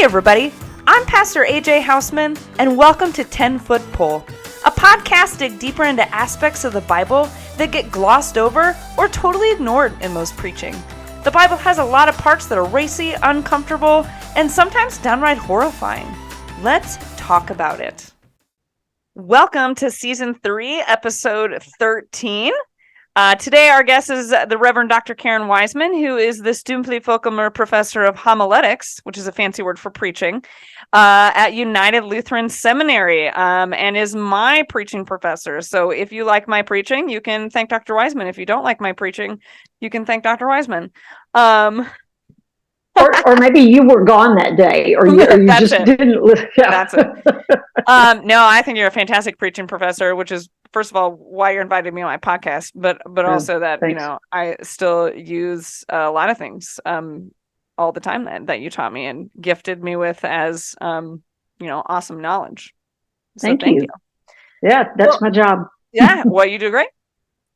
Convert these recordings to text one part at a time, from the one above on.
everybody, I'm Pastor AJ Houseman, and welcome to 10-Foot Pole, a podcast dig deeper into aspects of the Bible that get glossed over or totally ignored in most preaching. The Bible has a lot of parts that are racy, uncomfortable, and sometimes downright horrifying. Let's talk about it. Welcome to Season 3, Episode 13. Today our guest is the Reverend Dr. Karyn Wiseman, who is the Stumpfli Folkemer Professor of Homiletics, which is a fancy word for preaching, at United Lutheran Seminary, and is my preaching professor. So if you like my preaching, you can thank Dr. Wiseman. If you don't like my preaching, you can thank Dr. Wiseman. Or maybe you were gone that day, or you just didn't listen. Yeah. That's it. No, I think you're a fantastic preaching professor, which is, first of all, why you're inviting me on my podcast, but also that, thanks. I still use a lot of things all the time that you taught me and gifted me with as, awesome knowledge. So thank you. Yeah, that's my job. Yeah, well, you do great.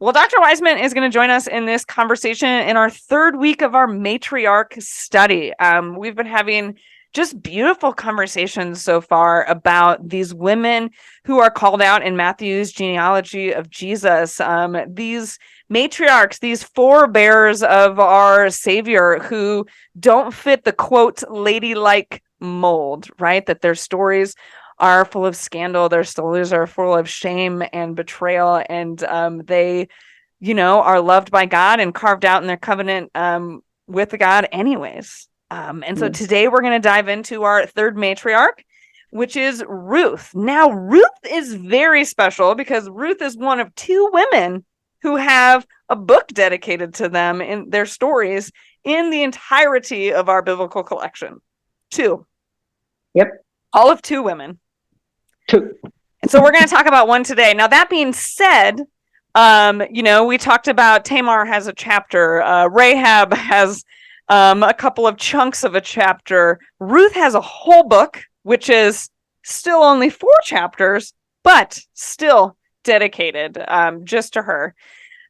Well, Dr. Wiseman is going to join us in this conversation in our third week of our matriarch study. We've been having just beautiful conversations so far about these women who are called out in Matthew's genealogy of Jesus. These matriarchs, these forebears of our Savior who don't fit the quote ladylike mold, right? That their stories are full of scandal. Their stories are full of shame and betrayal. And they, are loved by God and carved out in their covenant with God anyways. And so today we're going to dive into our third matriarch, which is Ruth. Now, Ruth is very special because Ruth is one of two women who have a book dedicated to them in their stories in the entirety of our biblical collection. Two. Yep. All of two women. Two. And so we're going to talk about one today. Now, that being said, we talked about Tamar has a chapter. Rahab has a couple of chunks of a chapter. Ruth has a whole book, which is still only 4 chapters, but still dedicated just to her.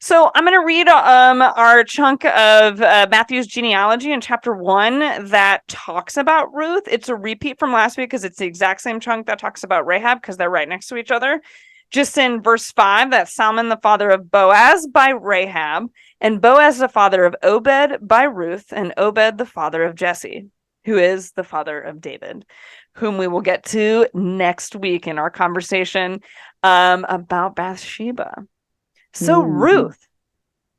So I'm going to read our chunk of Matthew's genealogy in chapter 1 that talks about Ruth. It's a repeat from last week because it's the exact same chunk that talks about Rahab because they're right next to each other. Just in verse 5, that's Salmon, the father of Boaz by Rahab, and Boaz, the father of Obed by Ruth, and Obed, the father of Jesse, who is the father of David, whom we will get to next week in our conversation about Bathsheba. So Ruth,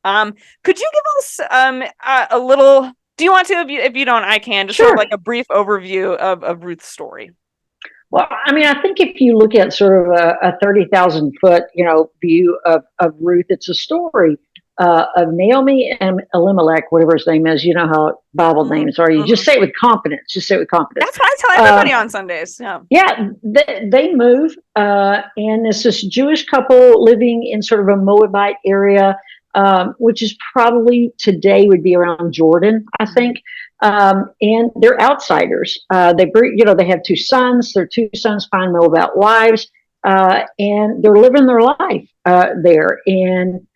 could you give us a little, do you want to, if you don't, I can, just sort of like a brief overview of Ruth's story? Well, I think if you look at sort of a 30,000 foot, view of Ruth, it's a story of Naomi and Elimelech, whatever his name is. You know how Bible names are. You just say it with confidence. Just say it with confidence. That's what I tell everybody on Sundays. Yeah, they move, and it's this Jewish couple living in sort of a Moabite area, which is probably today would be around Jordan, I think. And they're outsiders. They have 2 sons. Their 2 sons find Moabite wives, and they're living their life there. And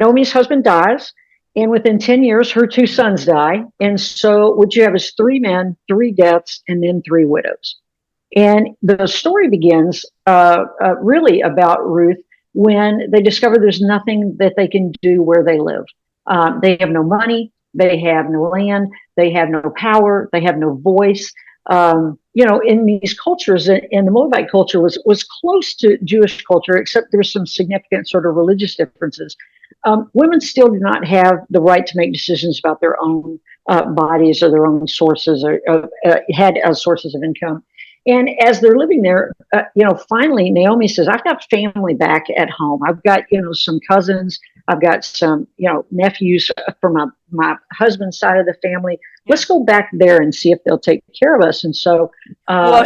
Naomi's husband dies, and within 10 years, her 2 sons die. And so what you have is 3 men, 3 deaths, and then 3 widows. And the story begins really about Ruth when they discover there's nothing that they can do where they live. They have no money, they have no land, they have no power, they have no voice. In these cultures, and the Moabite culture was close to Jewish culture, except there's some significant sort of religious differences. Women still do not have the right to make decisions about their own bodies or their own sources or had as sources of income. And as they're living there, finally Naomi says, I've got family back at home. I've got, some cousins. I've got some, nephews from my husband's side of the family. Let's go back there and see if they'll take care of us. And so,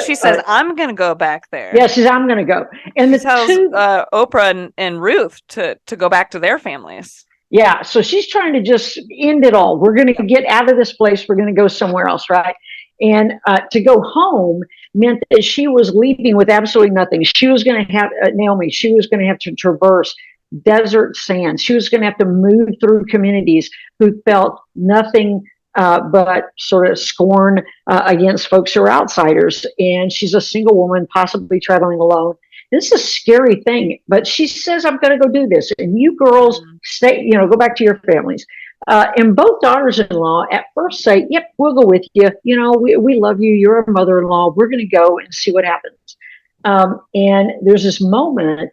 she says, I'm going to go back there. Yeah, she says, I'm going to go. And she tells Oprah and Ruth to go back to their families. Yeah. So she's trying to just end it all. We're going to get out of this place. We're going to go somewhere else. Right. And to go home meant that she was leaving with absolutely nothing. She was going to have, Naomi, she was going to have to traverse desert sands. She was going to have to move through communities who felt nothing but sort of scorn against folks who are outsiders. And she's a single woman, possibly traveling alone. This is a scary thing, but she says, I'm going to go do this. And you girls stay, go back to your families. And both daughters-in-law at first say, yep, we'll go with you. We love you. You're a mother-in-law. We're going to go and see what happens. And there's this moment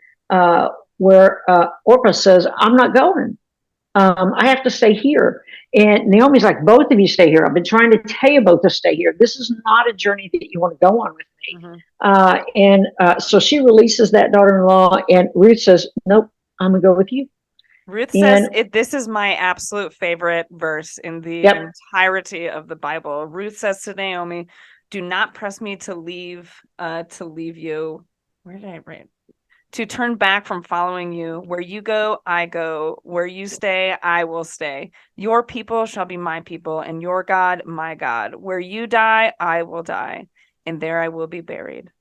where Orpah says, I'm not going. I have to stay here. And Naomi's like, both of you stay here. I've been trying to tell you both to stay here. This is not a journey that you want to go on with me. So she releases that daughter-in-law, and Ruth says, nope, I'm going to go with you. Ruth says, this is my absolute favorite verse in the entirety of the Bible. Ruth says to Naomi, do not press me to leave you. Where did I write? To turn back from following you. Where you go, I go. Where you stay, I will stay. Your people shall be my people, and your God, my God. Where you die, I will die, and there I will be buried.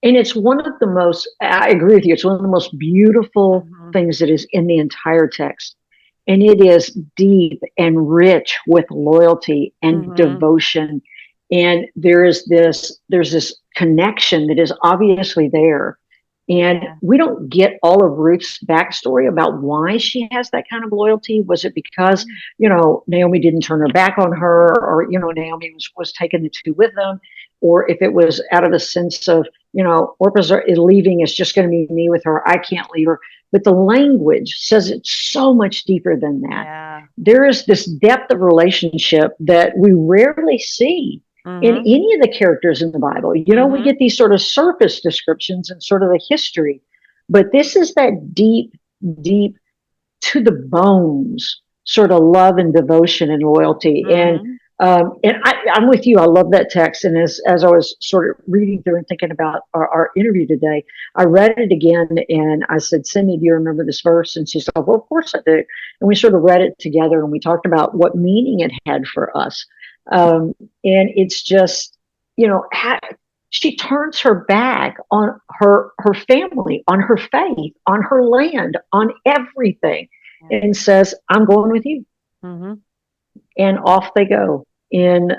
And it's one of the most, I agree with you, it's one of the most beautiful things that is in the entire text. And it is deep and rich with loyalty and devotion. And there's this connection that is obviously there. And we don't get all of Ruth's backstory about why she has that kind of loyalty. Was it because, Naomi didn't turn her back on her, or, Naomi was taking the two with them, or if it was out of a sense of, Orpah's leaving, it's just going to be me with her. I can't leave her. But the language says it's so much deeper than that. Yeah. There is this depth of relationship that we rarely see in any of the characters in the Bible. We get these sort of surface descriptions and sort of the history, but this is that deep, deep to the bones sort of love and devotion and loyalty. And I'm with you. I love that text. And as I was sort of reading through and thinking about our interview today, I read it again and I said, Cindy, do you remember this verse? And she said, well, of course I do. And we sort of read it together and we talked about what meaning it had for us. And it's just, she turns her back on her family, on her faith, on her land, on everything, and says, I'm going with you. And off they go in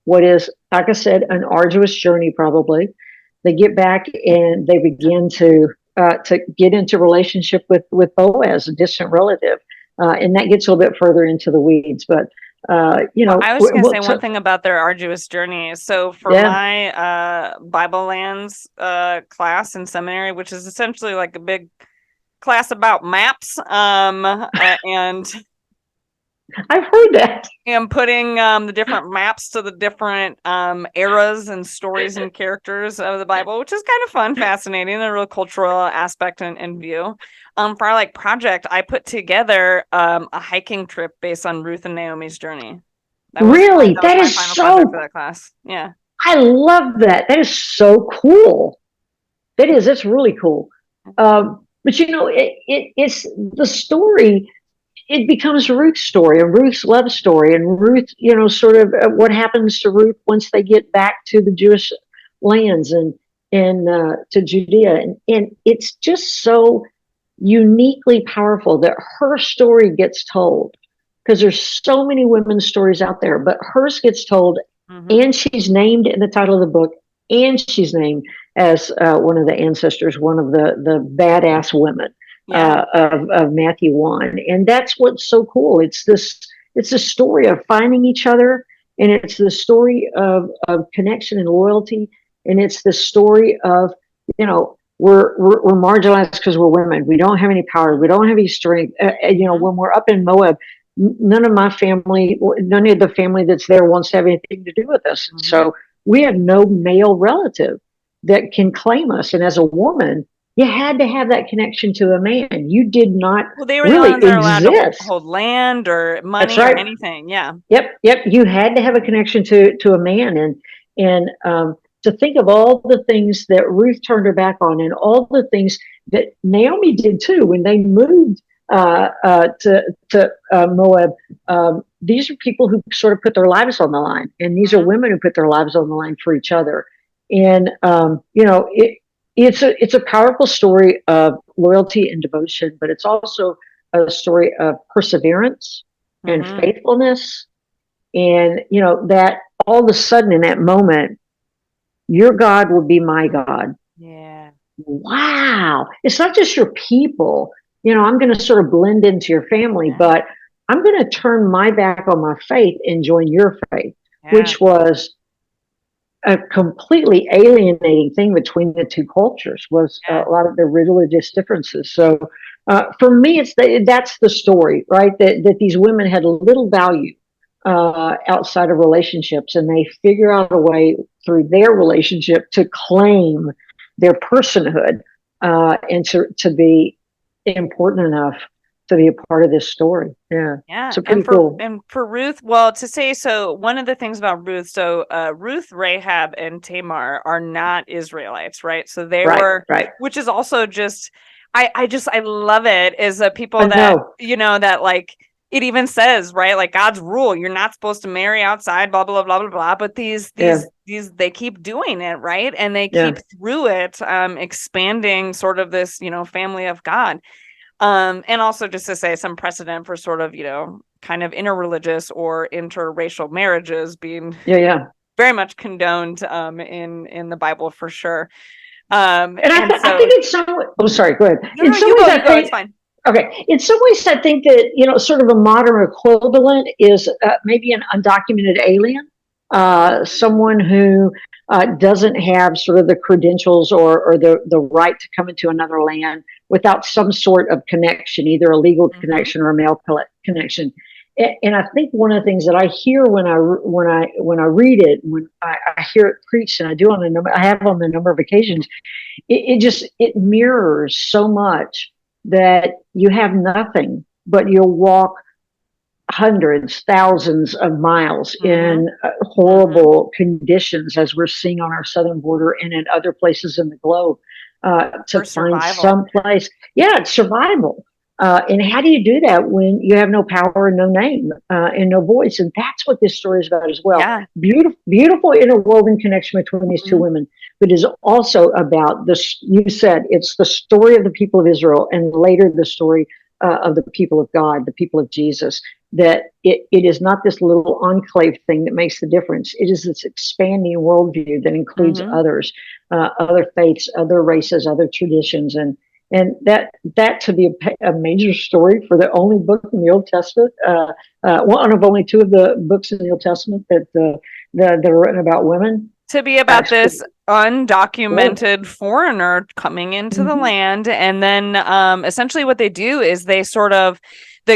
what is, like I said, an arduous journey, probably. They get back and they begin to get into relationship with Boaz, a distant relative. And that gets a little bit further into the weeds, but I was going to say one thing about their arduous journey. So for my Bible Lands class in seminary, which is essentially like a big class about maps, and I've heard that. And putting the different maps to the different eras and stories and characters of the Bible, which is kind of fun, fascinating, a real cultural aspect and view. For our project, I put together a hiking trip based on Ruth and Naomi's journey. That is so for that class. Yeah, I love that. That is so cool. It's really cool. But it's the story. It becomes Ruth's story and Ruth's love story, and Ruth, sort of what happens to Ruth once they get back to the Jewish lands and to Judea, and it's just so uniquely powerful that her story gets told, because there's so many women's stories out there, but hers gets told, and she's named in the title of the book, and she's named as one of the ancestors, one of the badass women. Of Matthew 1. And that's what's so cool. It's a story of finding each other, and it's the story of connection and loyalty, and it's the story of, we're marginalized because we're women. We don't have any power. We don't have any strength. When we're up in Moab, none of the family that's there wants to have anything to do with us. So we have no male relative that can claim us. And as a woman, you had to have that connection to a man. You did not. Well, they were really the ones that are allowed to hold land or money or anything. Yeah. Yep. You had to have a connection to a man, and to think of all the things that Ruth turned her back on, and all the things that Naomi did too when they moved to Moab. These are people who sort of put their lives on the line, and these are women who put their lives on the line for each other. And It's a powerful story of loyalty and devotion, but it's also a story of perseverance and faithfulness. And, that all of a sudden in that moment, your God will be my God. Yeah. Wow. It's not just your people. I'm going to sort of blend into your family, but I'm going to turn my back on my faith and join your faith, which was a completely alienating thing between the two cultures, was a lot of the religious differences. So for me, that's the story, right? That these women had little value outside of relationships, and they figure out a way through their relationship to claim their personhood and to be important enough to be a part of this story. Yeah. So pretty cool. And for Ruth, well, to say, so one of the things about Ruth, so Ruth, Rahab, and Tamar are not Israelites, right? So they were, which is also just, I love it, is people that, that like, it even says, right, like God's rule, you're not supposed to marry outside, blah, blah, blah, blah, blah. But these, they keep doing it, right? And they keep through it, expanding sort of this, family of God. And also just to say some precedent for sort of, kind of interreligious or interracial marriages being very much condoned in the Bible for sure. And I think it's somewhat, sorry, go ahead. In some ways, I think, it's fine. Okay. In some ways, I think that, sort of a modern equivalent is maybe an undocumented alien, someone who doesn't have sort of the credentials or the right to come into another land without some sort of connection, either a legal connection or a male connection. And I think one of the things that I hear when I read it, when I hear it preached, and I have on a number of occasions, it mirrors so much that you have nothing, but you'll walk hundreds, thousands of miles in horrible conditions, as we're seeing on our southern border and in other places in the globe, to find some place. Yeah, it's survival. And how do you do that when you have no power and no name and no voice? And that's what this story is about as well. Yeah. Beautiful interwoven connection between these two women, but is also about this. You said it's the story of the people of Israel, and later the story of the people of God, the people of Jesus. That it is not this little enclave thing that makes the difference. It is this expanding worldview that includes others, other faiths, other races, other traditions, and that to be a major story for the only book in the Old Testament, one of only two of the books in the Old Testament that are written about women. To be about this undocumented foreigner coming into the land. And then essentially what they do is they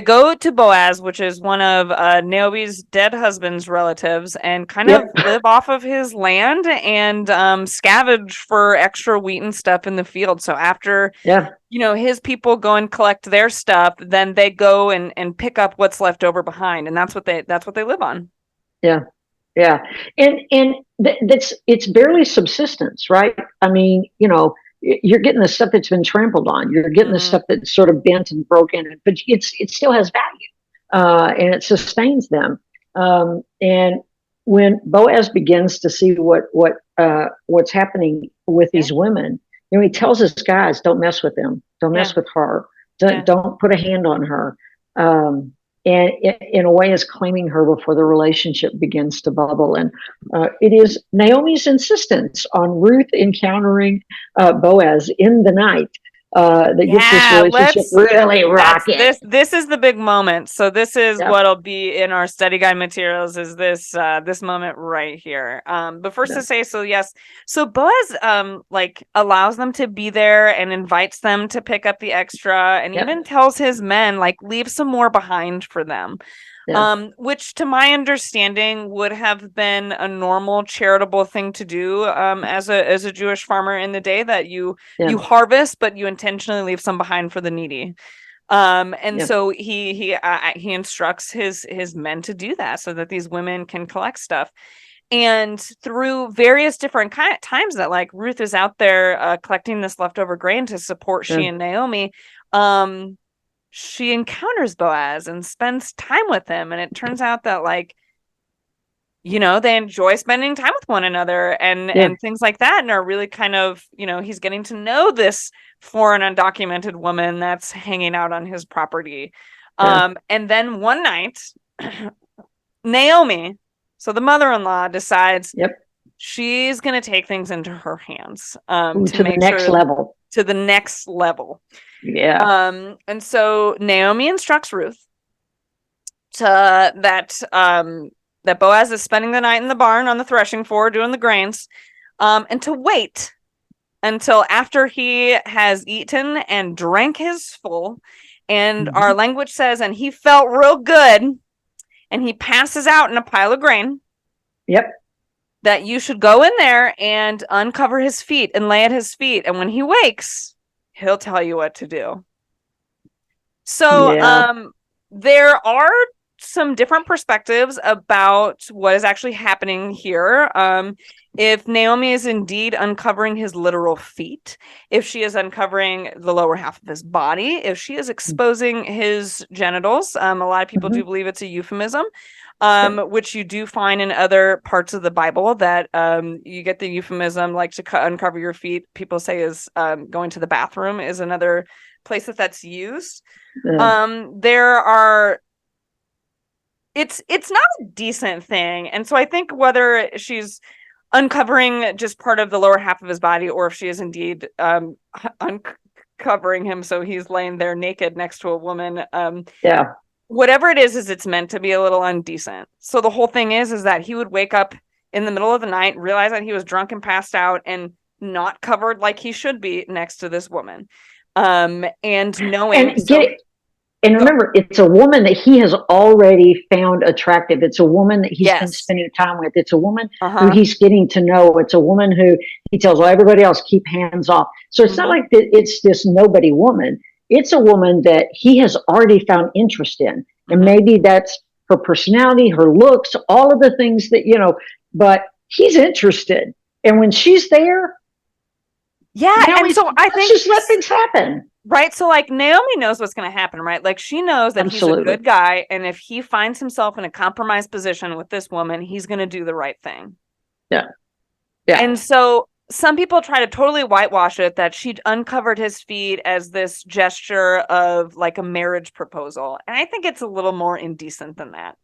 go to Boaz, which is one of Naomi's dead husband's relatives, and kind of live off of his land and scavenge for extra wheat and stuff in the field. So after his people go and collect their stuff, then they go and pick up what's left over behind, and that's what they live on. Yeah, and it's barely subsistence, right? I mean, you're getting the stuff that's been trampled on. You're getting the stuff that's sort of bent and broken, but it still has value, and it sustains them. And when Boaz begins to see what's happening with these women, he tells his guys, "Don't mess with them. Don't mess with her. Don't put a hand on her." And in a way is claiming her before the relationship begins to bubble. And it is Naomi's insistence on Ruth encountering Boaz in the night that gets this relationship really rocking. This is the big moment. So this is what'll be in our study guide materials, is this moment right here. But first to say, so Boaz allows them to be there and invites them to pick up the extra, and even tells his men, leave some more behind for them. Which to my understanding would have been a normal charitable thing to do as a Jewish farmer in the day, that you harvest, but you intentionally leave some behind for the needy. So he instructs his men to do that so that these women can collect stuff. And through various different times that Ruth is out there collecting this leftover grain to support she and Naomi, she encounters Boaz and spends time with him. And it turns out that they enjoy spending time with one another and things like that. And are really kind of, he's getting to know this foreign undocumented woman that's hanging out on his property. And then one night, Naomi, so the mother-in-law, decides she's going to take things into her hands to the next level. To the next level. Yeah. And so Naomi instructs Ruth that Boaz is spending the night in the barn on the threshing floor doing the grains, and to wait until after he has eaten and drank his full. And our language says, and he felt real good, and he passes out in a pile of grain. Yep. That you should go in there and uncover his feet and lay at his feet. And when he wakes, he'll tell you what to do. So there are some different perspectives about what is actually happening here. If Naomi is indeed uncovering his literal feet, if she is uncovering the lower half of his body, if she is exposing his genitals, a lot of people do believe it's a euphemism, which you do find in other parts of the Bible, that you get the euphemism, like to uncover your feet, people say is going to the bathroom is another place that's used. There are, it's not a decent thing. And so I think whether she's uncovering just part of the lower half of his body, or if she is indeed uncovering him so he's laying there naked next to a woman, whatever it is it's meant to be a little indecent. So the whole thing is that he would wake up in the middle of the night, realize that he was drunk and passed out and not covered like he should be next to this woman, and knowing and remember, it's a woman that he has already found attractive. It's a woman that he's been spending time with. It's a woman who he's getting to know. It's a woman who he tells everybody else, keep hands off. So it's not like it's this nobody woman. It's a woman that he has already found interest in. And maybe that's her personality, her looks, all of the things that, but he's interested. And when she's there, and so I think just let things happen. Right. So like Naomi knows what's going to happen, right? Like she knows that he's a good guy. And if he finds himself in a compromised position with this woman, he's going to do the right thing. Yeah. And so some people try to totally whitewash it, that she'd uncovered his feet as this gesture of like a marriage proposal. And I think it's a little more indecent than that.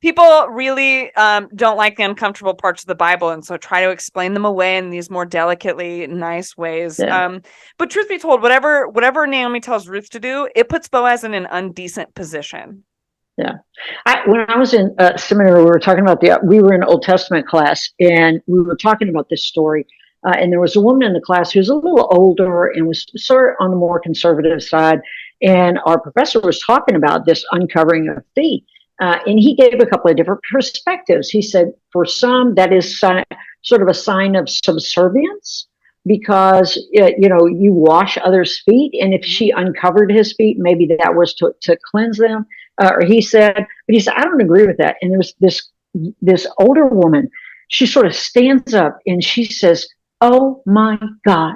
People really don't like the uncomfortable parts of the Bible, and so try to explain them away in these more delicately nice ways. But truth be told, whatever Naomi tells Ruth to do, it puts Boaz in an undecent position. Yeah. When I was in seminary, we were talking about we were in Old Testament class, and we were talking about this story. And there was a woman in the class who was a little older and was sort of on the more conservative side. And our professor was talking about this uncovering of feet. And he gave a couple of different perspectives. He said, for some, that is sort of a sign of subservience, because, you wash others' feet. And if she uncovered his feet, maybe that was to cleanse them. He said, I don't agree with that. And there's this older woman, she sort of stands up and she says, oh my God.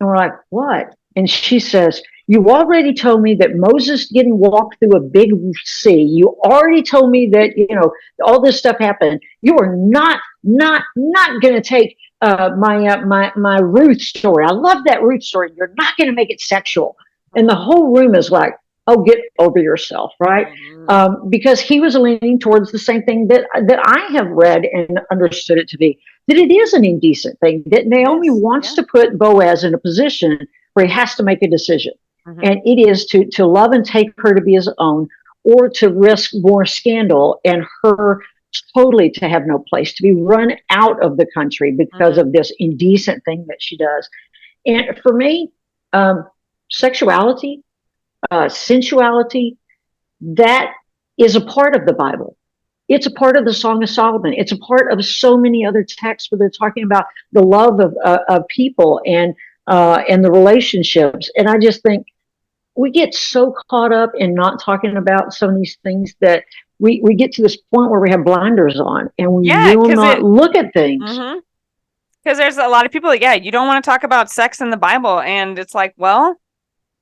And we're like, what? And she says, you already told me that Moses didn't walk through a big sea. You already told me that, all this stuff happened. You are not going to take my Ruth story. I love that Ruth story. You're not going to make it sexual. And the whole room is like, oh, get over yourself, right? Because he was leaning towards the same thing that I have read and understood it to be, that it is an indecent thing, that Naomi wants to put Boaz in a position where he has to make a decision. And it is to love and take her to be his own, or to risk more scandal and her totally to have no place, to be run out of the country because of this indecent thing that she does. And for me, sexuality, sensuality, that is a part of the Bible. It's a part of the Song of Solomon. It's a part of so many other texts where they're talking about the love of people and the relationships. And I just think we get so caught up in not talking about some of these things that we get to this point where we have blinders on and we will not look at things. Because there's a lot of people that, you don't want to talk about sex in the Bible. And it's like, well,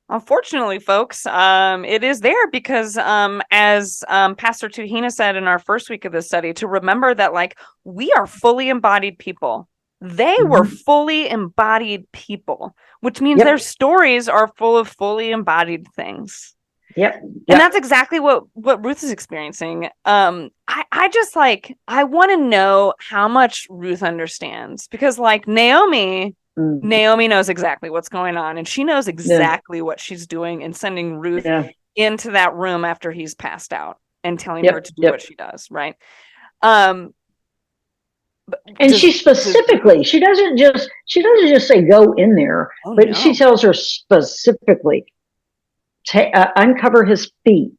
unfortunately, folks, it is there because as Pastor Tuhina said in our first week of the study, to remember that like we are fully embodied people. They were fully embodied people, which means their stories are full of fully embodied things. Yep. And that's exactly what Ruth is experiencing. I just like, I want to know how much Ruth understands, because like Naomi knows exactly what's going on, and she knows exactly what she's doing and sending Ruth into that room after he's passed out and telling her to do what she does. Right. And she specifically, she doesn't just say go in there, she tells her specifically, uncover his feet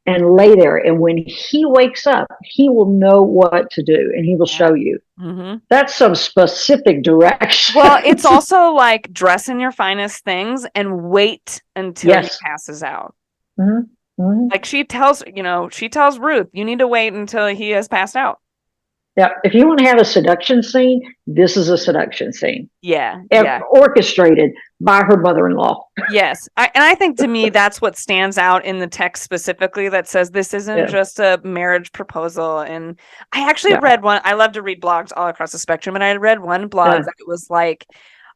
and lay there. And when he wakes up, he will know what to do, and he will show you. That's some specific direction. Well, it's also like dress in your finest things and wait until he passes out. Like she tells Ruth, you need to wait until he has passed out. Yeah, if you want to have a seduction scene, this is a seduction scene. Yeah. Orchestrated by her mother-in-law. Yes. I think to me, that's what stands out in the text specifically, that says this isn't just a marriage proposal. And I actually read one. I love to read blogs all across the spectrum. And I read one blog that it was like,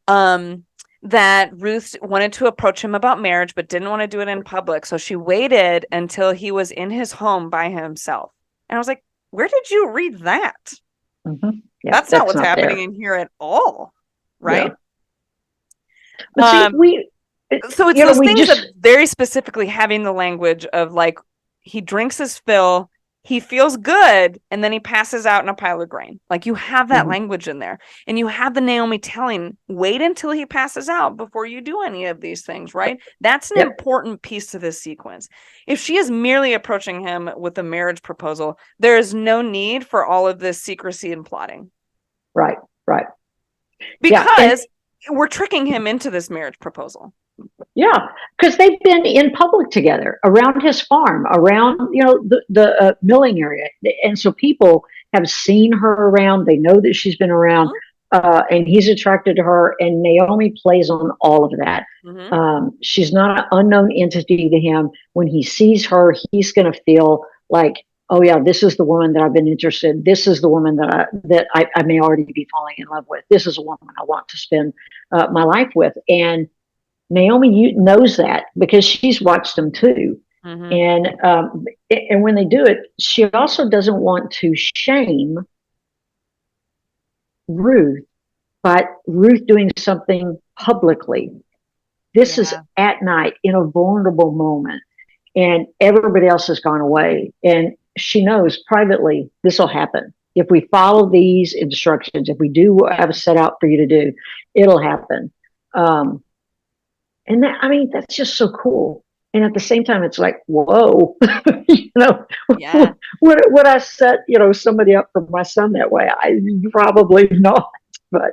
that Ruth wanted to approach him about marriage, but didn't want to do it in public. So she waited until he was in his home by himself. And I was like, where did you read that? That's not what's happening in here at all, right? But see, so it's those things of very specifically having the language of like, he drinks his fill, he feels good, and then he passes out in a pile of grain. Like you have that language in there, and you have the Naomi telling, wait until he passes out before you do any of these things, right? That's an important piece to this sequence. If she is merely approaching him with a marriage proposal, there is no need for all of this secrecy and plotting. Right. Because we're tricking him into this marriage proposal. Yeah, because they've been in public together around his farm, around the milling area, and so people have seen her around. They know that she's been around, and he's attracted to her. And Naomi plays on all of that. She's not an unknown entity to him. When he sees her, he's going to feel like, oh yeah, this is the woman that I've been interested in. This is the woman that I may already be falling in love with. This is a woman I want to spend my life with. And Naomi knows that because she's watched them too. And when they do it, she also doesn't want to shame Ruth, but Ruth doing something publicly. This is at night in a vulnerable moment, and everybody else has gone away. And she knows privately this will happen. If we follow these instructions, if we do what I've set out for you to do, it'll happen. And that's just so cool. And at the same time, it's like, whoa, would I set, somebody up for my son that way? Probably not, but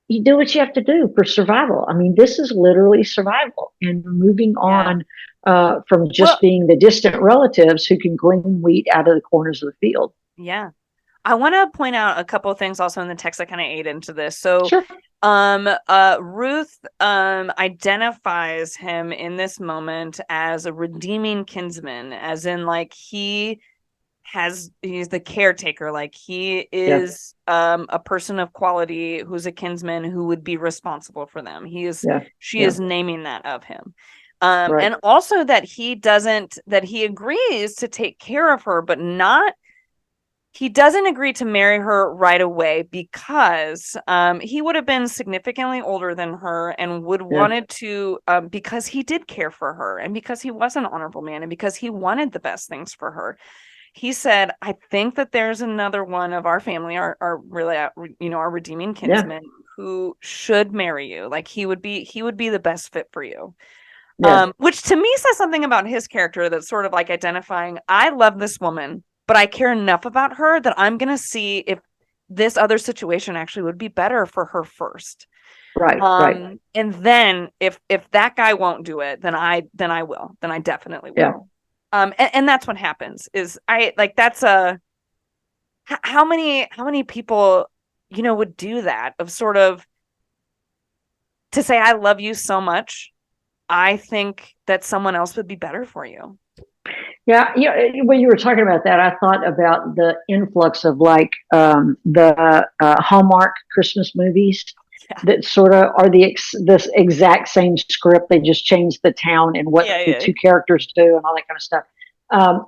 you do what you have to do for survival. I mean, this is literally survival, and moving on from just being the distant relatives who can glean wheat out of the corners of the field. Yeah. I want to point out a couple of things also in the text that kind of aid into this. So, Ruth identifies him in this moment as a redeeming kinsman, as in like he's the caretaker, like he is a person of quality who's a kinsman who would be responsible for them. She is naming that of him. And also that he agrees to take care of her, but he doesn't agree to marry her right away because he would have been significantly older than her and would wanted to, because he did care for her and because he was an honorable man and because he wanted the best things for her. He said, I think that there's another one of our family, our redeeming kinsman who should marry you. Like he would be the best fit for you. Which to me says something about his character that's sort of like identifying, I love this woman, but I care enough about her that I'm going to see if this other situation actually would be better for her first. Right. And then if that guy won't do it, then I will. Then I definitely will. And that's what happens is how many people, would do that, of sort of to say, I love you so much, I think that someone else would be better for you. Yeah, when you were talking about that, I thought about the influx of the Hallmark Christmas movies. that sort of are this exact same script. They just changed the town and what the Yeah. two characters do and all that kind of stuff.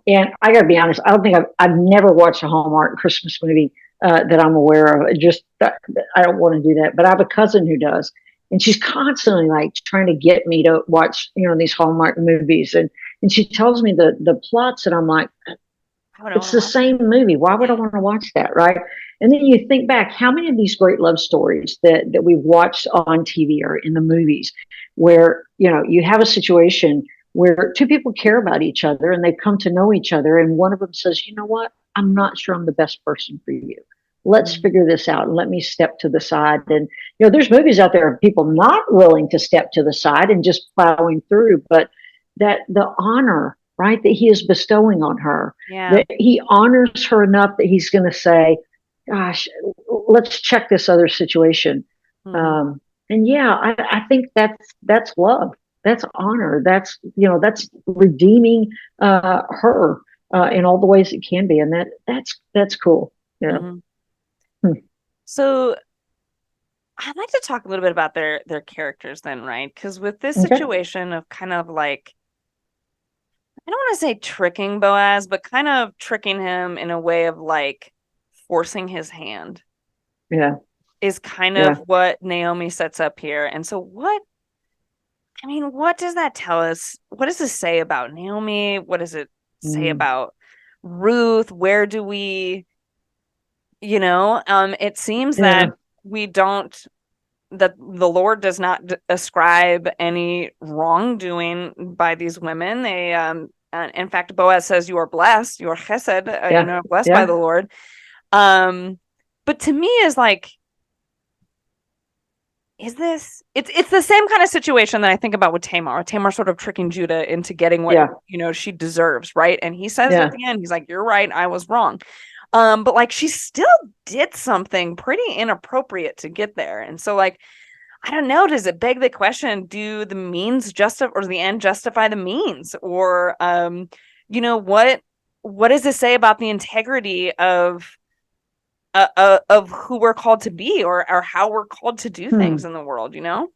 And I got to be honest, I don't think I've never watched a Hallmark Christmas movie that I'm aware of. I don't want to do that, but I have a cousin who does, and she's constantly like trying to get me to watch, these Hallmark movies, and she tells me the plots, and I'm like, it's the same movie. Why would I want to watch that, right? And then you think back, how many of these great love stories that we've watched on TV or in the movies, where you have a situation where two people care about each other and they've come to know each other, and one of them says, "You know what? I'm not sure I'm the best person for you. Let's figure this out and let me step to the side." And there's movies out there of people not willing to step to the side and just plowing through, but that the honor, right, that he is bestowing on her, that he honors her enough that he's going to say, "Gosh, let's check this other situation." And I think that's love. That's honor. That's redeeming her in all the ways it can be, and that's cool. Yeah. So I'd like to talk a little bit about their characters then, right? Because with this situation of kind of like, I don't want to say tricking Boaz, but kind of tricking him in a way of like forcing his hand. Yeah. Is kind of what Naomi sets up here. And so what does that tell us? What does this say about Naomi? What does it say about Ruth? Where do we, it seems that that the Lord does not ascribe any wrongdoing by these women. They, in fact, Boaz says, "You are blessed, you are chesed, blessed by the Lord." But to me is like, it's the same kind of situation that I think about with Tamar sort of tricking Judah into getting what, she deserves. Right. And he says at the end, he's like, "You're right. I was wrong." But like, she still did something pretty inappropriate to get there. And so like, I don't know, does it beg the question, do the means or the end justify the means? Or, what does this say about the integrity of who we're called to be, or how we're called to do things in the world, Yeah,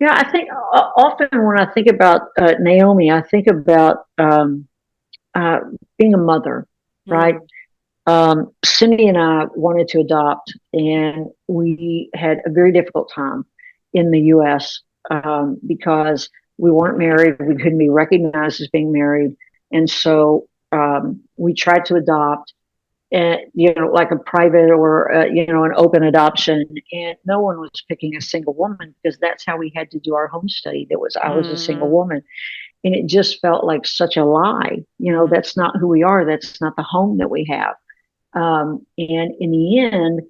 I think often when I think about Naomi, I think about being a mother, right? Cindy and I wanted to adopt, and we had a very difficult time in the U.S. Because we weren't married. We couldn't be recognized as being married. And so we tried to adopt, and like a private or an open adoption, and no one was picking a single woman because that's how we had to do our home study. I was a single woman, and it just felt like such a lie. That's not who we are. That's not the home that we have. And in the end,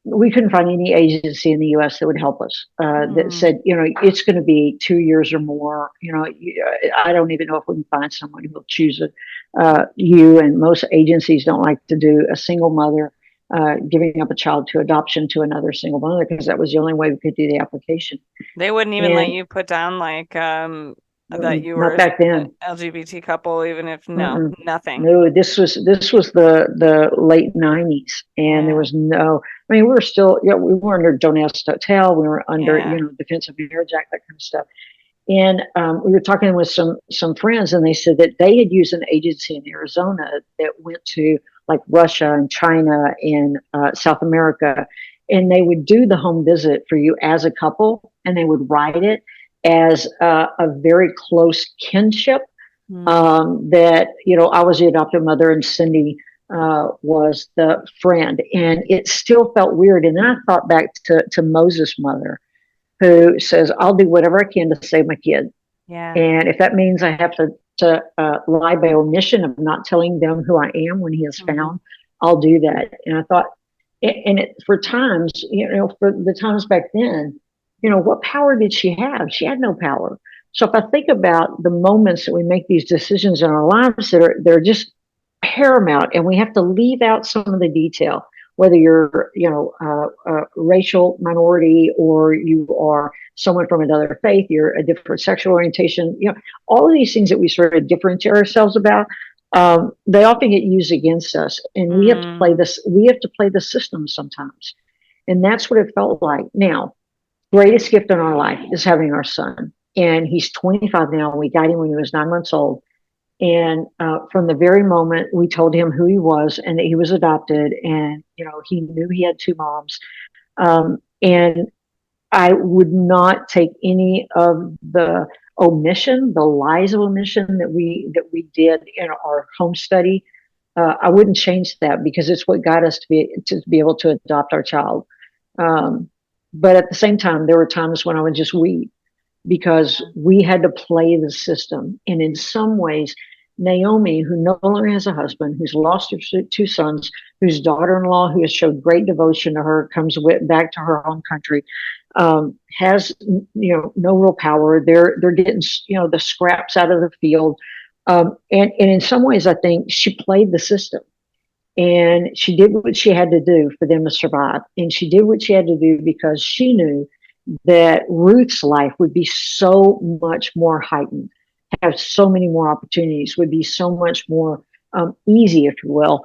we couldn't find any agency in the U.S. that would help us, that said, it's going to be 2 years or more. I don't even know if we can find someone who will choose you. And most agencies don't like to do a single mother giving up a child to adoption to another single mother, because that was the only way we could do the application. They wouldn't even let you put down like that you were back then an LGBT couple, even if nothing. No, this was the late 90s, and there was no. I mean, we were still, we were under Don't Ask, Don't Tell. We were under, Defense of Marriage Act, that kind of stuff. And we were talking with some friends, and they said that they had used an agency in Arizona that went to like Russia and China and South America, and they would do the home visit for you as a couple, and they would write it as a very close kinship. That I was the adoptive mother and Cindy was the friend, and it still felt weird. And then I thought back to Moses' mother, who says, "I'll do whatever I can to save my kid, and if that means I have to lie by omission of not telling them who I am when he is found, I'll do that." And I thought, for times, for the times back then, what power did she have? She had no power. So if I think about the moments that we make these decisions in our lives they're just paramount, and we have to leave out some of the detail, whether you're, a racial minority, or you are someone from another faith, you're a different sexual orientation, all of these things that we sort of differentiate ourselves about, they often get used against us, and we have to play this. We have to play the system sometimes. And that's what it felt like. Now, greatest gift in our life is having our son. And he's 25 now. We got him when he was 9 months old. And from the very moment we told him who he was and that he was adopted, and he knew he had two moms. And I would not take any of the lies of omission that we did in our home study. I wouldn't change that because it's what got us to be able to adopt our child. But at the same time, there were times when I would just weep because we had to play the system. And in some ways, Naomi, who no longer has a husband, who's lost her two sons, whose daughter-in-law, who has showed great devotion to her, comes back to her home country, has no real power. They're getting the scraps out of the field, and in some ways, I think she played the system. And she did what she had to do for them to survive. And she did what she had to do because she knew that Ruth's life would be so much more heightened, have so many more opportunities, would be so much more easy, if you will,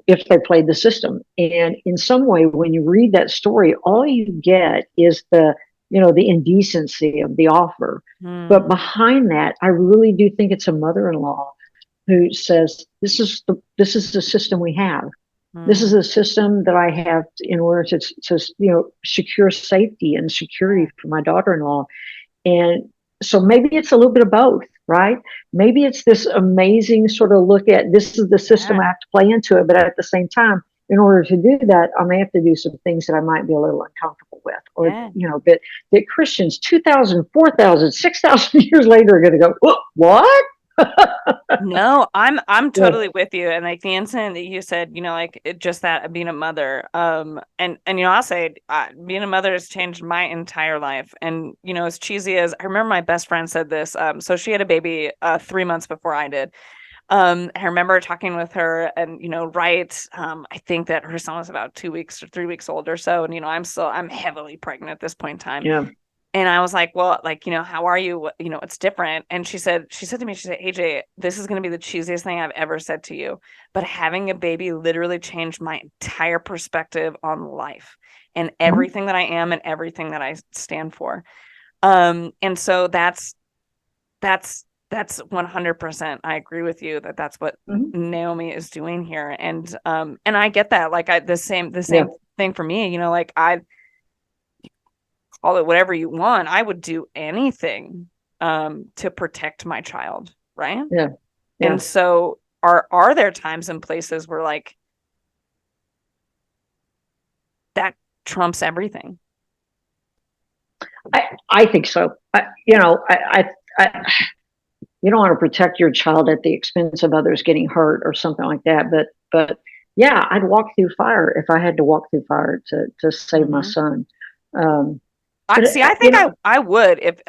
if they played the system. And in some way, when you read that story, all you get is the indecency of the offer. But behind that, I really do think it's a mother-in-law who says, this is the system we have. This is a system that I have in order to secure safety and security for my daughter-in-law. And so maybe it's a little bit of both, right? Maybe it's this amazing sort of look at, this is the system I have to play into it, but at the same time, in order to do that, I may have to do some things that I might be a little uncomfortable with, or that Christians 2,000, 4,000, 6,000 years later are going to go, what? No, I'm totally with you. And like the incident that you said, just that being a mother, and I'll say being a mother has changed my entire life. And as cheesy as, I remember my best friend said this, so she had a baby 3 months before I did. I remember talking with her, and I think that her son was about 2 weeks or 3 weeks old or so, and I'm heavily pregnant at this point in time. Yeah. And I was like, well, how are you? It's different. And she said to me, AJ, this is going to be the cheesiest thing I've ever said to you, but having a baby literally changed my entire perspective on life and everything that I am and everything that I stand for. And so that's 100%. I agree with you that's what Naomi is doing here. And I get that. The same thing for me, I call it whatever you want. I would do anything to protect my child, right? Yeah. And so are there times and places where that trumps everything? I think so. You don't want to protect your child at the expense of others getting hurt or something like that. But yeah, I'd walk through fire if I had to walk through fire to save my son. I think I would if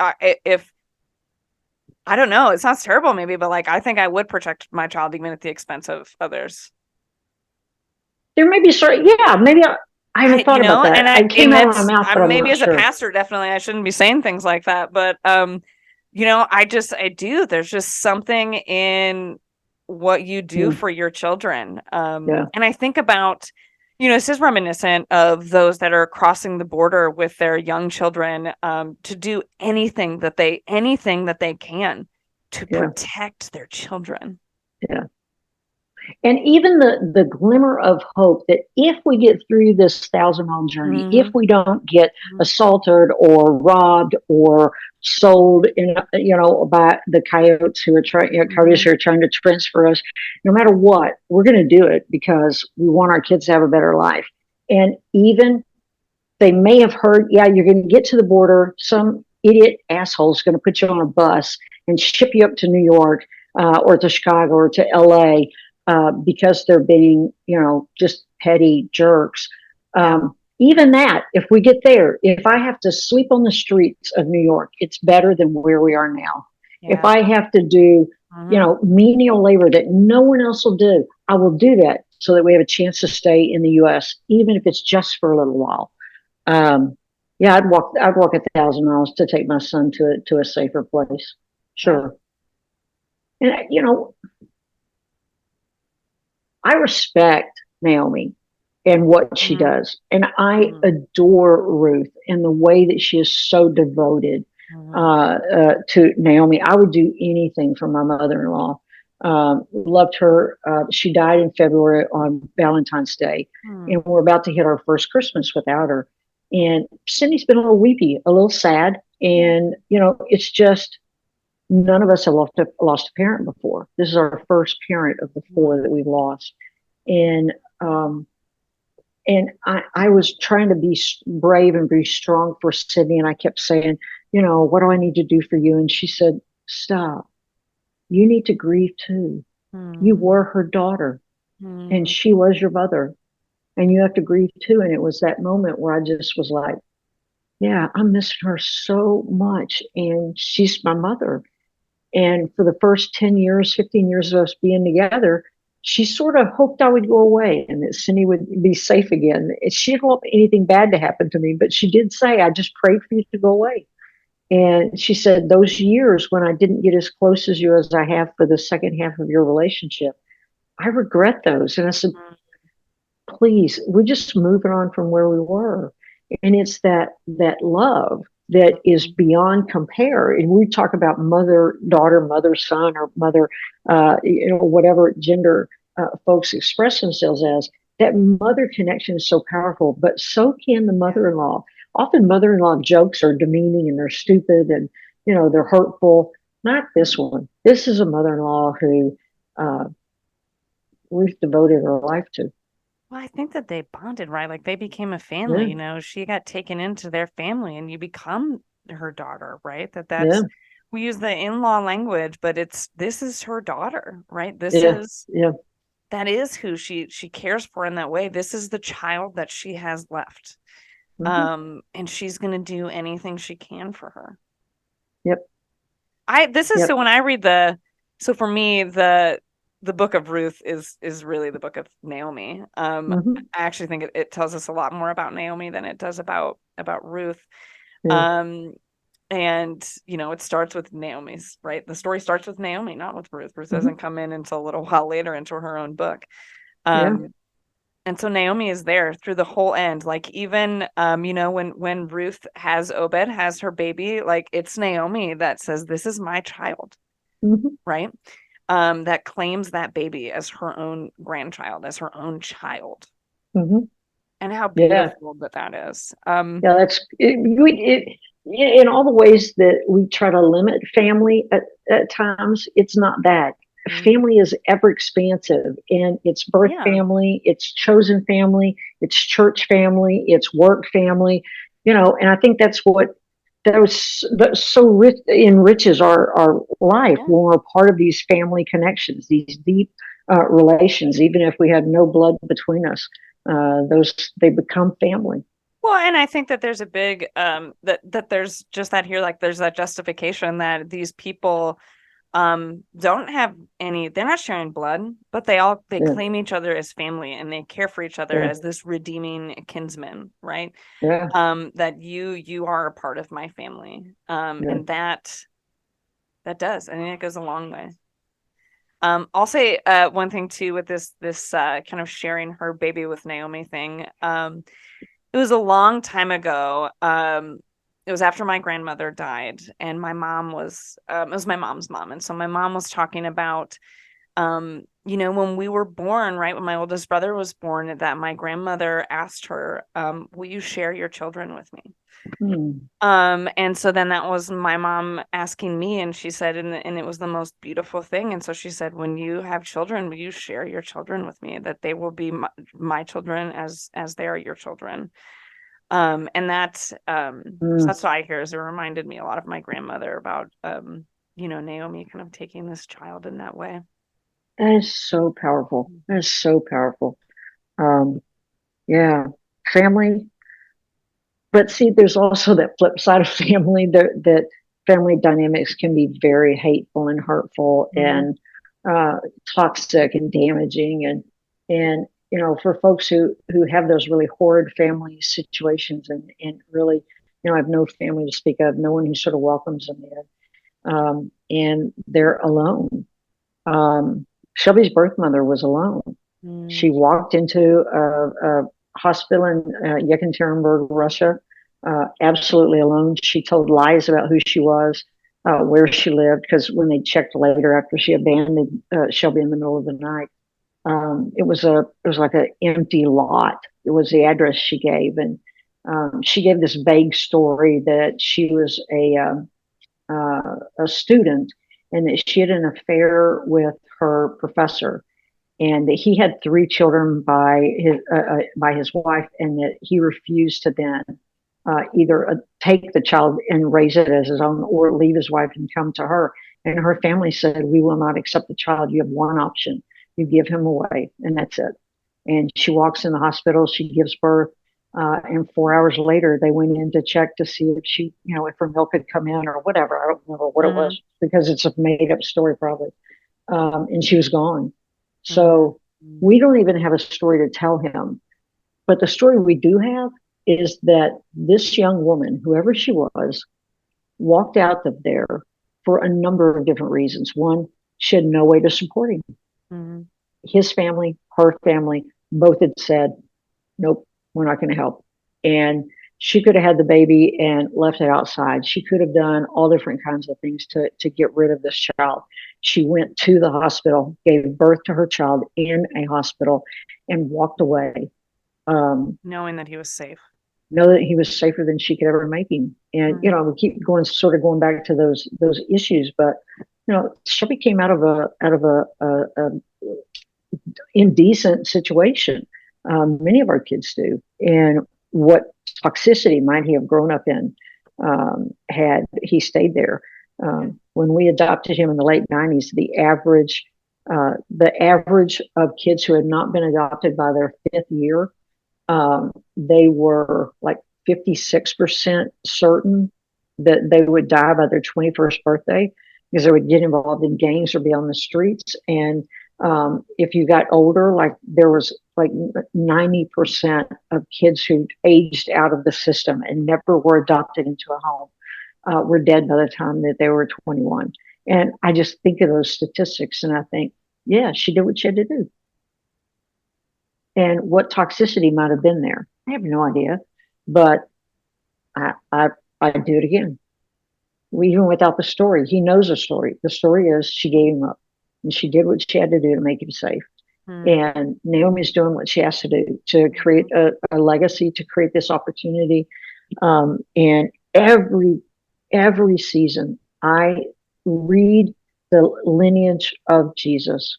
I don't know. It sounds terrible, maybe, but I think I would protect my child even at the expense of others. There may be maybe I haven't thought about that. And I came out of my mouth, but maybe as a pastor, definitely I shouldn't be saying things like that. But I do. There's just something in what you do for your children. And I think about, this is reminiscent of those that are crossing the border with their young children to do anything that they can to protect their children. Yeah. And even the glimmer of hope that if we get through this 1,000-mile journey, if we don't get assaulted or robbed or sold, by the coyotes who are trying to transfer us, no matter what, we're going to do it because we want our kids to have a better life. And even they may have heard, you're going to get to the border, some idiot asshole is going to put you on a bus and ship you up to New York or to Chicago or to LA. Because they're being, just petty jerks. Even that, if we get there, if I have to sleep on the streets of New York, it's better than where we are now. Yeah. If I have to do, menial labor that no one else will do, I will do that so that we have a chance to stay in the U.S., even if it's just for a little while. I'd walk 1,000 miles to take my son to a safer place. Sure. And, I respect Naomi, and what she does. And I adore Ruth and the way that she is so devoted to Naomi. I would do anything for my mother-in-law. Loved her. She died in February on Valentine's Day, and we're about to hit our first Christmas without her. And Cindy's been a little weepy, a little sad, and it's just none of us have lost a parent before. This is our first parent of the four that we've lost, and I was trying to be brave and be strong for Sydney, and I kept saying, what do I need to do for you? And she said, stop. You need to grieve too. You were her daughter, and she was your mother, and you have to grieve too. And it was that moment where I just was like, yeah, I'm missing her so much, and she's my mother. And for the first 10 years, 15 years of us being together, she sort of hoped I would go away and that Cindy would be safe again. She didn't want anything bad to happen to me, but she did say, I just prayed for you to go away. And she said, those years when I didn't get as close as you as I have for the second half of your relationship, I regret those. And I said, please, we're just moving on from where we were. And it's that love that is beyond compare. And we talk about mother, daughter, mother, son, or mother, whatever gender folks express themselves as. That mother connection is so powerful, but so can the mother-in-law. Often mother-in-law jokes are demeaning and they're stupid and, they're hurtful. Not this one. This is a mother-in-law who we've devoted her life to. Well, I think that they bonded, right? Like they became a family, she got taken into their family and you become her daughter, right? That's we use the in-law language, but this is her daughter, right? That is who she cares for in that way. This is the child that she has left. And she's going to do anything she can for her. So when I read so for me, the book of Ruth is really the book of Naomi. I actually think it tells us a lot more about Naomi than it does about Ruth. And it starts with Naomi's, right? The story starts with Naomi, not with Ruth. Ruth doesn't come in until a little while later into her own book. And so Naomi is there through the whole end. Like even when Ruth has Obed, has her baby, like it's Naomi that says, this is my child. Right? That claims that baby as her own grandchild, as her own child. And how beautiful that is. That's it, in all the ways that we try to limit family at times. It's not that. Family is ever expansive, and it's birth family, it's chosen family, it's church family, it's work family, and I think that's what that so rich enriches our life when we're part of these family connections, these deep relations. Even if we have no blood between us, they become family. Well, and I think that there's a big that there's just that here, like there's that justification that these people don't have they're not sharing blood, but they claim each other as family and they care for each other as this redeeming kinsman, right? That you are a part of my family. And that does, I think it goes a long way. I'll say one thing too with this kind of sharing her baby with Naomi thing. It was a long time ago. It was after my grandmother died, and my mom was it was my mom's mom, and so my mom was talking about when we were born, right, when my oldest brother was born, that my grandmother asked her, will you share your children with me? And so then that was my mom asking me, and she said, and it was the most beautiful thing. And so she said, when you have children, will you share your children with me, that they will be my children as they are your children. And that's what I hear, is it reminded me a lot of my grandmother about Naomi kind of taking this child in that way. That is so powerful. That is so powerful. Family. But see, there's also that flip side of family, that family dynamics can be very hateful and hurtful and toxic and damaging. And for folks who have those really horrid family situations and really, I have no family to speak of, no one who sort of welcomes them in, and they're alone. Shelby's birth mother was alone. She walked into hospital in Yekaterinburg, Russia, absolutely alone. She told lies about who she was, where she lived, because when they checked later after she abandoned Shelby in the middle of the night, it was like an empty lot. It was the address she gave, and she gave this vague story that she was a student and that she had an affair with her professor, and that he had 3 children by his wife, and that he refused to then either take the child and raise it as his own, or leave his wife and come to her. And her family said, "We will not accept the child. You have one option: you give him away, and that's it." And she walks in the hospital. She gives birth. And 4 hours later, they went in to check to see if she, if her milk had come in or whatever. I don't remember what it was, because it's a made up story probably. And she was gone. So we don't even have a story to tell him. But the story we do have is that this young woman, whoever she was, walked out of there for a number of different reasons. One, she had no way to support him. Mm-hmm. His family, her family, both had said, "Nope, we're not going to help." And she could have had the baby and left it outside. She could have done all different kinds of things to get rid of this child. She went to the hospital, gave birth to her child in a hospital, and walked away. Knowing that he was safe. Know that he was safer than she could ever make him. And, we keep going back to those issues, but, Shelby came out of a indecent situation. Many of our kids do. And what toxicity might he have grown up in had he stayed there. When we adopted him in the late 90s, the average of kids who had not been adopted by their 5th year, they were like 56% certain that they would die by their 21st birthday, because they would get involved in gangs or be on the streets. And if you got older, like there was like 90% of kids who aged out of the system and never were adopted into a home were dead by the time that they were 21. And I just think of those statistics and I think, yeah, she did what she had to do. And what toxicity might have been there, I have no idea, but I'd do it again. Even without the story, he knows the story. The story is she gave him up, and she did what she had to do to make him safe. And Naomi's doing what she has to do to create a legacy, to create this opportunity. And every season, I read the lineage of Jesus.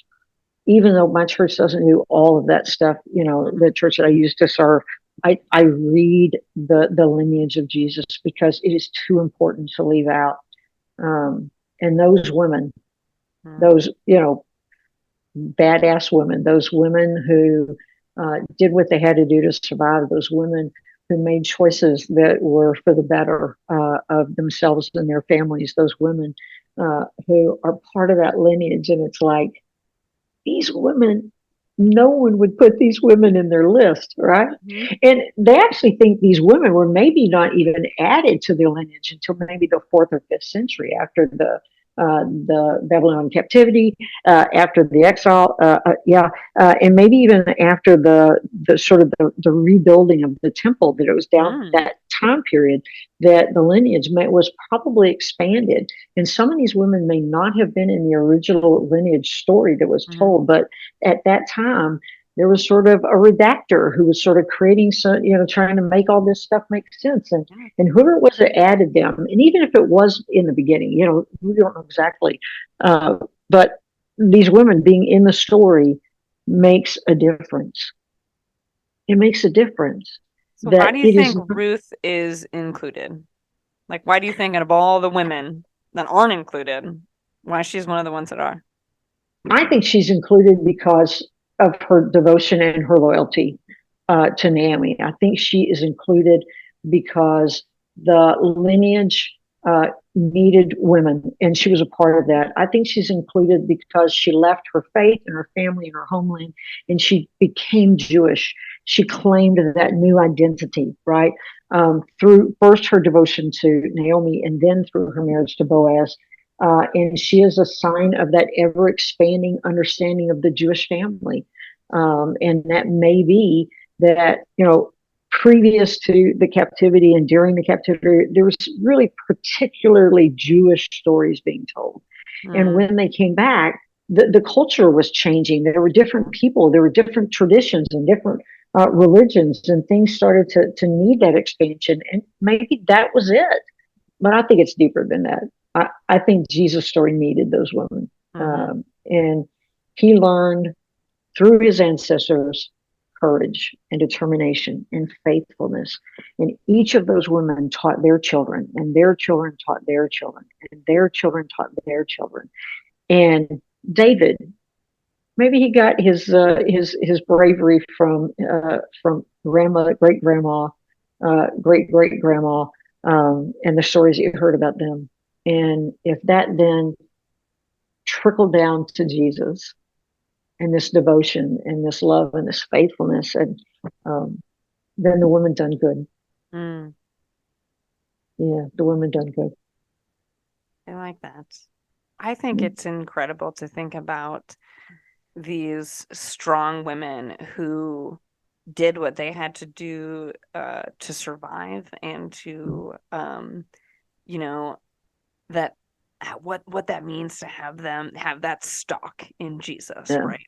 Even though my church doesn't do all of that stuff, the church that I used to serve, I read the lineage of Jesus, because it is too important to leave out. And those women, those, badass women, those women who did what they had to do to survive, those women who made choices that were for the better of themselves and their families, those women who are part of that lineage. And it's like, these women, no one would put these women in their list, right? Mm-hmm. And they actually think these women were maybe not even added to their lineage until maybe the 4th or 5th century, after the Babylonian captivity, after the exile, and maybe even after the sort of the rebuilding of the temple. That it was down that time period that the lineage was probably expanded. And some of these women may not have been in the original lineage story that was told, but at that time there was sort of a redactor who was sort of creating some, trying to make all this stuff make sense. And whoever it was that added them, and even if it was in the beginning, we don't know exactly, but these women being in the story makes a difference. It makes a difference. So why do you think Ruth is included? Like, why do you think out of all the women that aren't included, why she's one of the ones that are? I think she's included because of her devotion and her loyalty to Naomi. I think she is included because the lineage needed women, and she was a part of that. I think she's included because she left her faith and her family and her homeland, and she became Jewish. She claimed that new identity, right? Through first her devotion to Naomi, and then through her marriage to Boaz. And she is a sign of that ever expanding understanding of the Jewish family. And that may be that, previous to the captivity and during the captivity, there was really particularly Jewish stories being told. And when they came back, the culture was changing. There were different people, there were different traditions and different religions, and things started to need that expansion. And maybe that was it. But I think it's deeper than that. I think Jesus' story needed those women. And he learned through his ancestors courage and determination and faithfulness. And each of those women taught their children, and their children taught their children, and their children taught their children. And David, maybe he got his bravery from grandma, great grandma, great great grandma, and the stories you heard about them. And if that then trickled down to Jesus and this devotion and this love and this faithfulness, and then the woman done good. Yeah, the woman done good. I like that. I think it's incredible to think about these strong women who did what they had to do to survive, and to that what that means to have them have that stock in Jesus, right?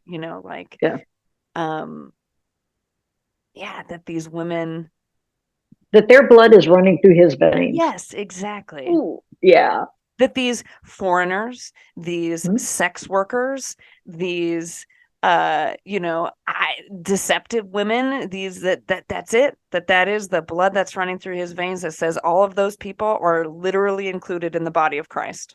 That these women, that their blood is running through his veins. Yes, exactly. Ooh, yeah. That these foreigners, these sex workers, these deceptive women, these that's it, that is the blood that's running through his veins, that says all of those people are literally included in the body of Christ.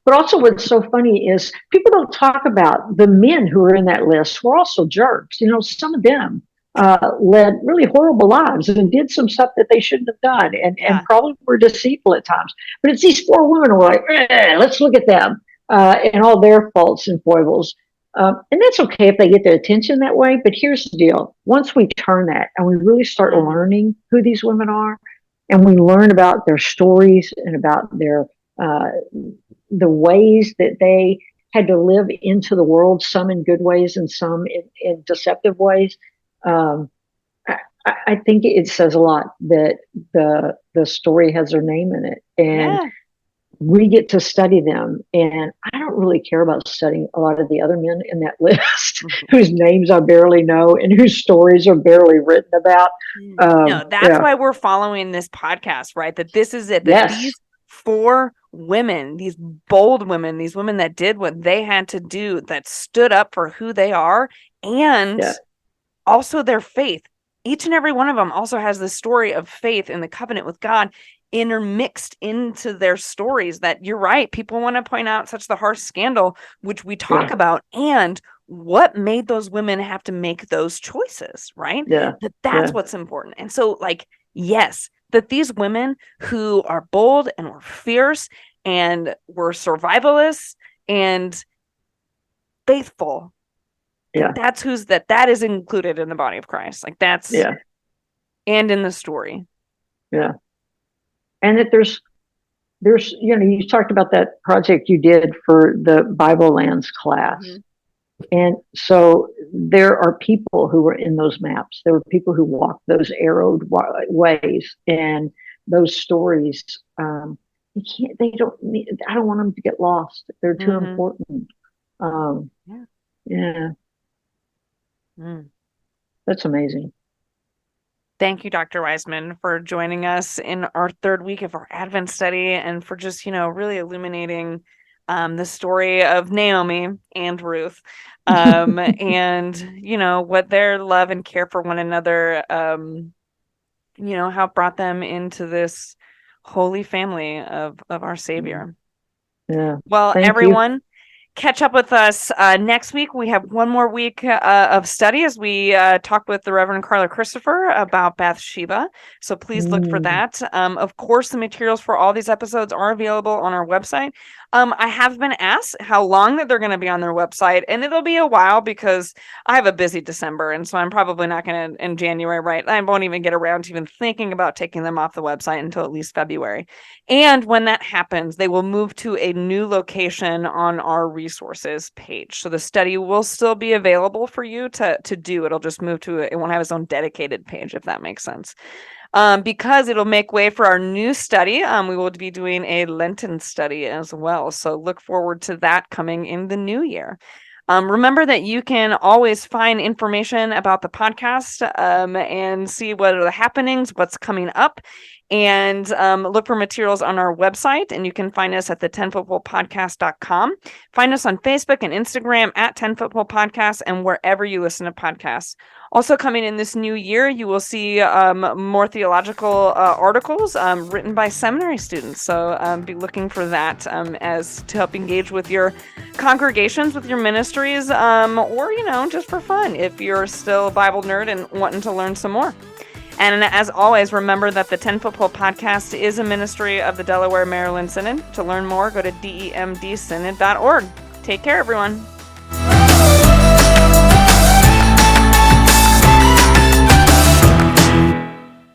But also what's so funny is people don't talk about the men who are in that list were also jerks. Some of them led really horrible lives and did some stuff that they shouldn't have done, and probably were deceitful at times. But it's these 4 women who are like, let's look at them and all their faults and foibles. And that's okay if they get their attention that way. But here's the deal. Once we turn that and we really start learning who these women are, and we learn about their stories and about their the ways that they had to live into the world, some in good ways and some in deceptive ways, I think it says a lot that the story has their name in it. And we get to study them. And I don't really care about studying a lot of the other men in that list whose names I barely know and whose stories are barely written about. No, that's why we're following this podcast, right? That this is it. That these 4 women, these bold women, these women that did what they had to do, that stood up for who they are, and also their faith. Each and every one of them also has this story of faith in the covenant with God intermixed into their stories, that you're right, people want to point out such the harsh scandal, which we talk about, and what made those women have to make those choices, right? That's what's important. And so, yes, that these women who are bold and were fierce and were survivalists and faithful, that's that is included in the body of Christ. That's and in the story. Yeah. And that there's you talked about that project you did for the Bible Lands class. And so there are people who were in those maps. There were people who walked those arrowed ways, and those stories. I don't want them to get lost. They're too important. That's amazing. Thank you, Dr. Wiseman, for joining us in our 3rd week of our Advent study, and for just, really illuminating the story of Naomi and Ruth, and, what their love and care for one another, how it brought them into this holy family of our Savior. Well, everyone, catch up with us next week. We have one more week of study as we talk with the Reverend Carla Christopher about Bathsheba. So please look for that. Of course, the materials for all these episodes are available on our website. I have been asked how long that they're going to be on their website, and it'll be a while because I have a busy December, and so I'm probably not going to in January, right? I won't even get around to even thinking about taking them off the website until at least February. And when that happens, they will move to a new location on our resources page. So the study will still be available for you to do. It'll just move to, it won't have its own dedicated page, if that makes sense. Because it'll make way for our new study. We will be doing a Lenten study as well. So look forward to that coming in the new year. Remember that you can always find information about the podcast and see what are the happenings, what's coming up, and look for materials on our website. And you can find us at the 10footpolepodcast.com. Find us on Facebook and Instagram at 10footpole podcast and wherever you listen to podcasts. Also coming in this new year, you will see more theological articles written by seminary students. So be looking for that as to help engage with your congregations, with your ministries, or, just for fun if you're still a Bible nerd and wanting to learn some more. And as always, remember that the 10-Foot Pole Podcast is a ministry of the Delaware Maryland Synod. To learn more, go to demdsynod.org. Take care, everyone.